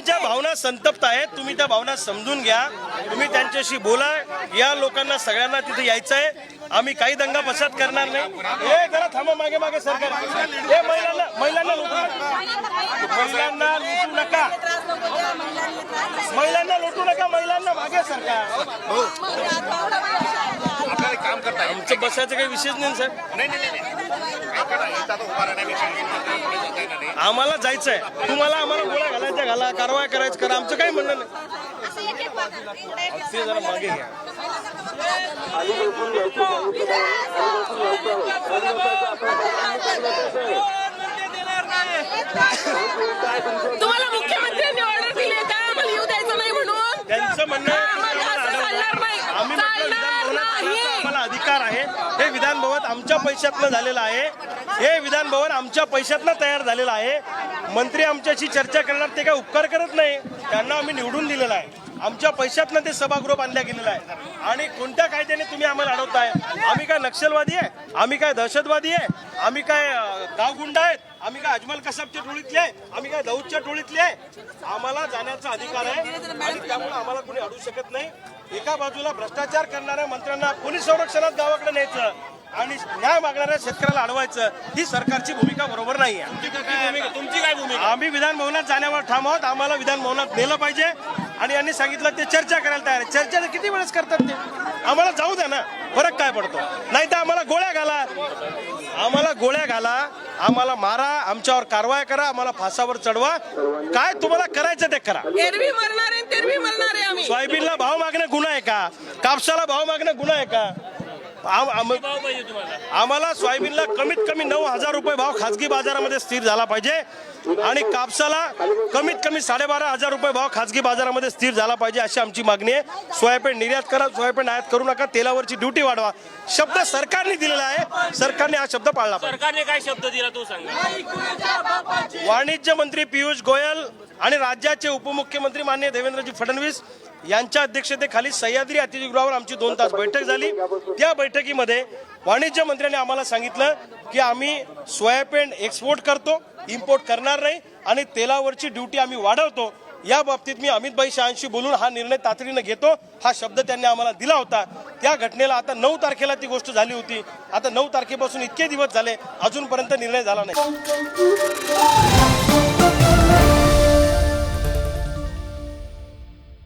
ज्या भावना संतप्त आहेत तुम्ही त्या भावना समजून घ्या, तुम्ही त्यांच्याशी बोला. या लोकांना सगळ्यांना तिथे यायचं आहे. आम्ही काही दंगा फसाद करणार नाही. हे जरा थांबा, मागे मागे सरकार. हे महिलांना लुटू नका, महिलांना लुटू नका, महिलांना मागे सरकार. काम करता आमचं बसायचं काही विशेष नाही सर. आम्हाला जायचंय. तुम्हाला आम्हाला गोळ्या घालायच्या घाला, कारवाई करायचं करा, आमचं काही म्हणणं नाही. ते जरा मागे घ्या. तुम्हाला मुख्यमंत्र्यांनी ऑर्डर दिली का आम्हाला येऊ द्यायचं नाही म्हणून? त्यांचं म्हणणं आम्ही आम्हाला अधिकार आहे. हे विधान भवन आमच्या पैशातनं झालेलं आहे. हे विधान भवन आमच्या पैशातनं तयार झालेलं आहे. मंत्री आमच्याशी चर्चा करणार, ते काय उपकार करत नाही. त्यांना आम्ही निवडून दिलेलं आहे. आमच्या पैशातनं ते सभागृह बांधल्या गेलेलं आहे. आणि कोणत्या कायद्याने तुम्ही आम्हाला अडवताय? आम्ही काय नक्षलवादी आहे? आम्ही काय दहशतवादी आहे? आम्ही काय गावगुंड आहेत? आम्ही काय अजमल कसाबच्या टोळीतले आहे? आम्ही काय दाऊदच्या टोळीतले आहे? आम्हाला जाण्याचा अधिकार आहे आणि त्यामुळे आम्हाला कोणी अडवू शकत नाही. एका बाजूला भ्रष्टाचार करणाऱ्या मंत्र्यांना पोलीस संरक्षणात गावाकडे न्यायचं आणि न्याय मागणाऱ्या शेतकऱ्याला अडवायचं, ही सरकारची भूमिका बरोबर नाही आहे. तुमची काय भूमिका? आम्ही विधान भवनात जाण्यावर ठाम आहोत. आम्हाला विधान भवनात नेलं पाहिजे आणि यांनी सांगितलं ते चर्चा करायला तयार आहे. चर्चा किती वेळेस करतात ते? आम्हाला जाऊ द्या ना, फरक काय पडतो? नाही तर आम्हाला गोळ्या घाला, आम्हाला गोळ्या घाला, आम्हाला मारा, आमच्यावर कारवाई करा, आम्हाला फासावर चढवा. काय तुम्हाला करायचं ते करा. एरवी मरणार आहे, तेरवी मरणार आहे आम्ही. सोयाबीनला भाव मागणं गुन्हा आहे का? कापसाला भाव मागणं गुन्हा आहे का? आम्हाला सोयाबीनला कमीत कमी 9,000 रुपये भाव खाजगी बाजारामध्ये स्थिर झाला पाहिजे आणि कापसाला कमीत कमी 12,500 रुपये भाव खाजगी बाजारामध्ये स्थिर झाला पाहिजे, अशी आमची मागणी आहे. सोयाबीन निर्यात करा, सोयाबीन आयात करू नका, तेलावरची ड्युटी वाढवा. शब्द सरकारने दिलेला आहे, सरकारने हा शब्द पाळला पाहिजे. सरकारने काय शब्द दिला तो सांगा. वाणिज्य मंत्री पियुष गोयल आणि राज्याचे उपमुख्यमंत्री माननीय देवेंद्रजी फडणवीस यांच्या अध्यक्षतेखाली सह्याद्री अतिथीगृहावर आमची 2 तास बैठक झाली. त्या बैठकीमध्ये वाणिज्य मंत्र्यांनी आम्हाला सांगितलं की आम्ही सोयाबीन एक्सपोर्ट करतो, इम्पोर्ट करणार नाही आणि तेलावरची ड्युटी आम्ही वाढवतो. या बाबतीत मी अमितभाई शहांशी बोलून हा निर्णय तातडीनं घेतो, हा शब्द त्यांनी आम्हाला दिला होता. त्या घटनेला आता 9 तारखेला ती गोष्ट झाली होती. आता 9 तारखेपासून इतके दिवस झाले, अजूनपर्यंत निर्णय झाला नाही.